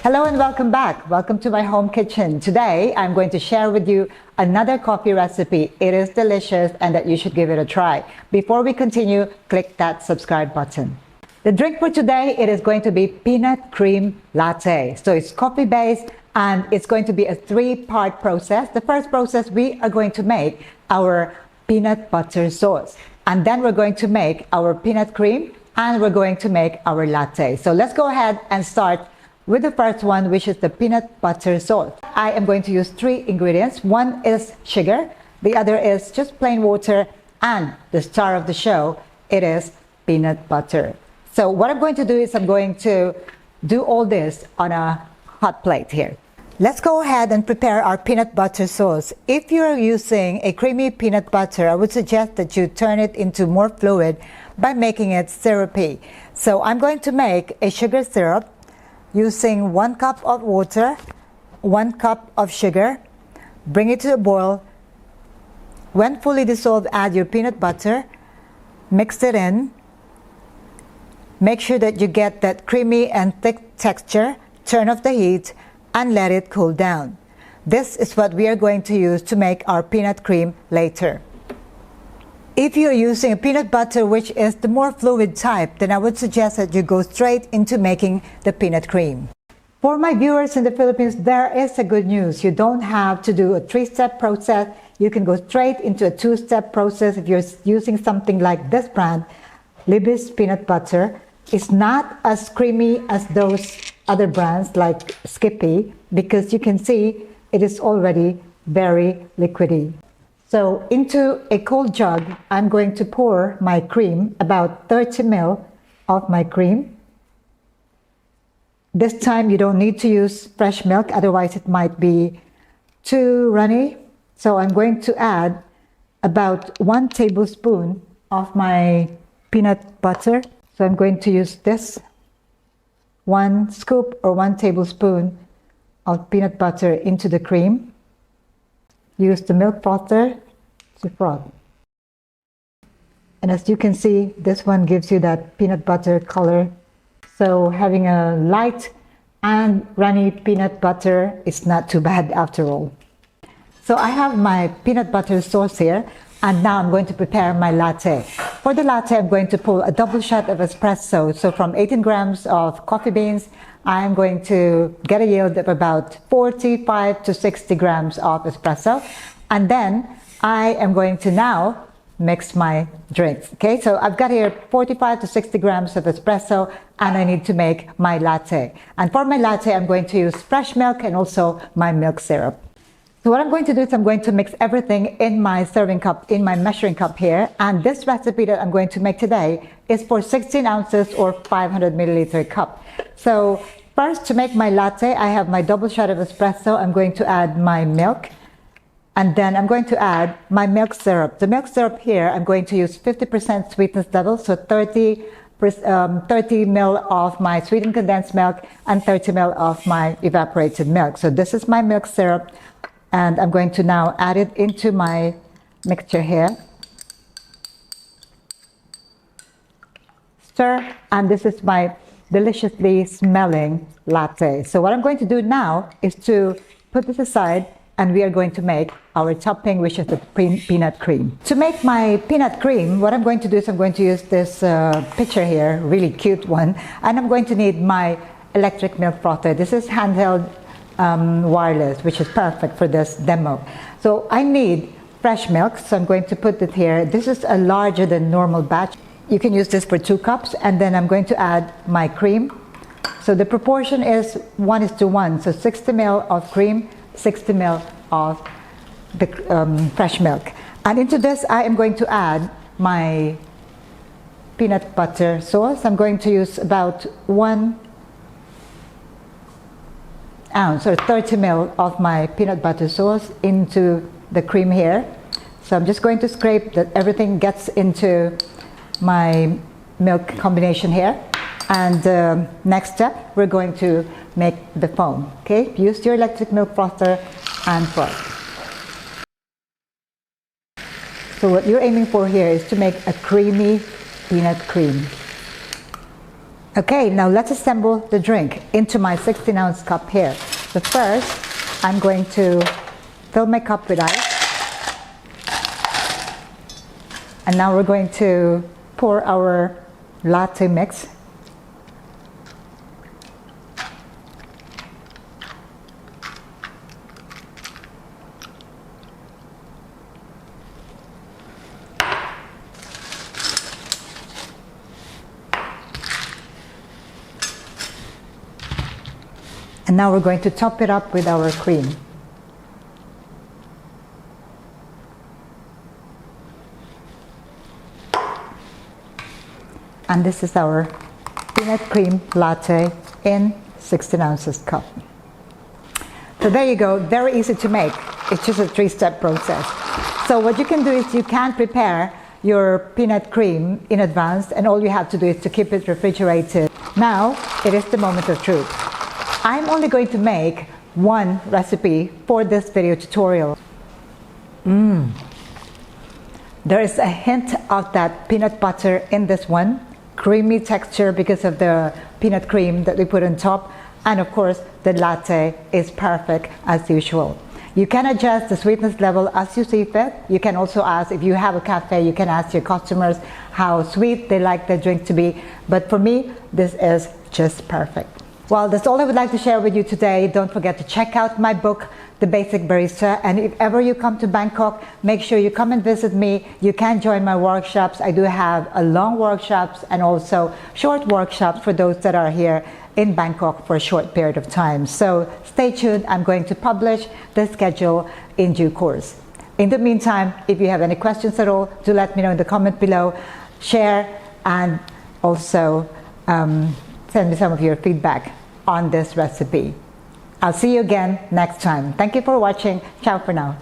Hello and welcome back. Welcome to my home kitchen. Today, I'm going to share with you another coffee recipe. It is delicious and that you should give it a try. Before we continue, click that subscribe button. The drink for today, it is going to be peanut cream latte. So it's coffee based and it's going to be a 3-part process. The first process, we are going to make our peanut butter sauce. And then we're going to make our peanut cream and we're going to make our latte. So let's go ahead and start with the first one, which is the peanut butter sauce. I am going to use 3 ingredients. One is sugar, the other is just plain water, and the star of the show, it is peanut butter. So what I'm going to do is I'm going to do all this on a hot plate here. Let's go ahead and prepare our peanut butter sauce. If you're using a creamy peanut butter, I would suggest that you turn it into more fluid by making it syrupy. So I'm going to make a sugar syrup using 1 cup of water, 1 cup of sugar, bring it to a boil. When fully dissolved, add your peanut butter, mix it in. Make sure that you get that creamy and thick texture, turn off the heat, and let it cool down. This is what we are going to use to make our peanut cream later. If you're using a peanut butter which is the more fluid type, then I would suggest that you go straight into making the peanut cream. For my viewers in the Philippines, there is a good news. You don't have to do a 3-step process. You can go straight into a 2-step process if you're using something like this brand, Libby's peanut butter. It's not as creamy as those other brands like Skippy because you can see it is already very liquidy. So into a cold jug, I'm going to pour my cream, about 30 ml of my cream. This time you don't need to use fresh milk, otherwise it might be too runny. So I'm going to add about 1 tablespoon of my peanut butter. So I'm going to use this 1 scoop or 1 tablespoon of peanut butter into the cream. Use the milk frother to froth. And as you can see, this one gives you that peanut butter color. So having a light and runny peanut butter is not too bad after all. So I have my peanut butter sauce here, and now I'm going to prepare my latte. For the latte, I'm going to pull a double shot of espresso. So from 18 grams of coffee beans, I'm going to get a yield of about 45 to 60 grams of espresso. And then I am going to now mix my drinks. Okay, so I've got here 45 to 60 grams of espresso and I need to make my latte. And for my latte, I'm going to use fresh milk and also my milk syrup. So what I'm going to do is I'm going to mix everything in my serving cup, in my measuring cup here. And this recipe that I'm going to make today is for 16 ounces or 500 milliliter cup. So first, to make my latte, I have my double shot of espresso. I'm going to add my milk. And then I'm going to add my milk syrup. The milk syrup here, I'm going to use 50% sweetness level. So 30 ml of my sweetened condensed milk and 30 ml of my evaporated milk. So this is my milk syrup. And I'm going to now add it into my mixture here. Stir, and this is my deliciously smelling latte. So what I'm going to do now is to put this aside, and we are going to make our topping, which is the peanut cream. To make my peanut cream, what I'm going to do is I'm going to use this pitcher here, really cute one, and I'm going to need my electric milk frother. This is handheld wireless, which is perfect for this demo. So I need fresh milk, so I'm going to put it here. This is a larger than normal batch. You can use this for 2 cups, and then I'm going to add my cream. So the proportion is 1:1, so 60 ml of cream, 60 ml of the fresh milk. And into this, I am going to add my peanut butter sauce. I'm going to use about 1 ounce or 30 ml of my peanut butter sauce into the cream here. So I'm just going to scrape that everything gets into my milk combination here. And next step, we're going to make the foam. Okay, use your electric milk frother and froth. So what you're aiming for here is to make a creamy peanut cream. Okay, now let's assemble the drink into my 16-ounce cup here. But first, I'm going to fill my cup with ice. And now we're going to pour our latte mix. And now we're going to top it up with our cream. And this is our peanut cream latte in 16 ounces cup. So there you go, very easy to make. It's just a 3-step process. So what you can do is you can prepare your peanut cream in advance, and all you have to do is to keep it refrigerated. Now, it is the moment of truth. I'm only going to make one recipe for this video tutorial. There is a hint of that peanut butter in this one, creamy texture because of the peanut cream that we put on top, and of course the latte is perfect as usual. You can adjust the sweetness level as you see fit. You can also ask, if you have a cafe, you can ask your customers how sweet they like their drink to be, but for me this is just perfect. Well, that's all I would like to share with you today. Don't forget to check out my book, The Basic Barista. And if ever you come to Bangkok, make sure you come and visit me. You can join my workshops. I do have long workshops and also short workshops for those that are here in Bangkok for a short period of time. So stay tuned. I'm going to publish the schedule in due course. In the meantime, if you have any questions at all, do let me know in the comment below. Share and also send me some of your feedback on this recipe. I'll see you again next time. Thank you for watching. Ciao for now.